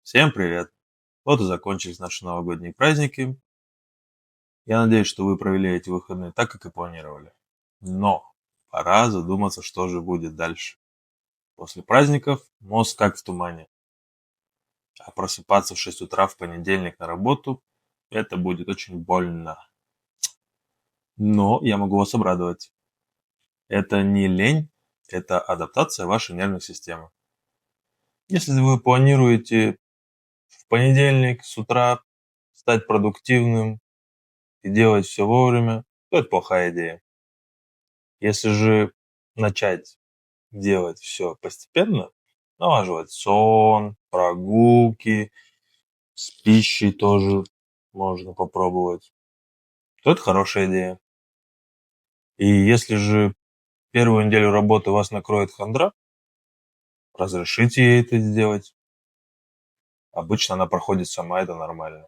Всем привет! Вот и закончились наши новогодние праздники. Я надеюсь, что вы провели эти выходные так, как и планировали. Но пора задуматься, что же будет дальше. После праздников мозг как в тумане. А просыпаться в 6 утра в понедельник на работу — это будет очень больно. Но я могу вас обрадовать. Это не лень, это адаптация вашей нервной системы. Если вы планируете в понедельник с утра стать продуктивным и делать все вовремя, то это плохая идея. Если же начать делать все постепенно, налаживать сон, прогулки, с пищей тоже можно попробовать, то это хорошая идея. И если же первую неделю работы вас накроет хандра, разрешите ей это сделать. Обычно она проходит сама, это нормально.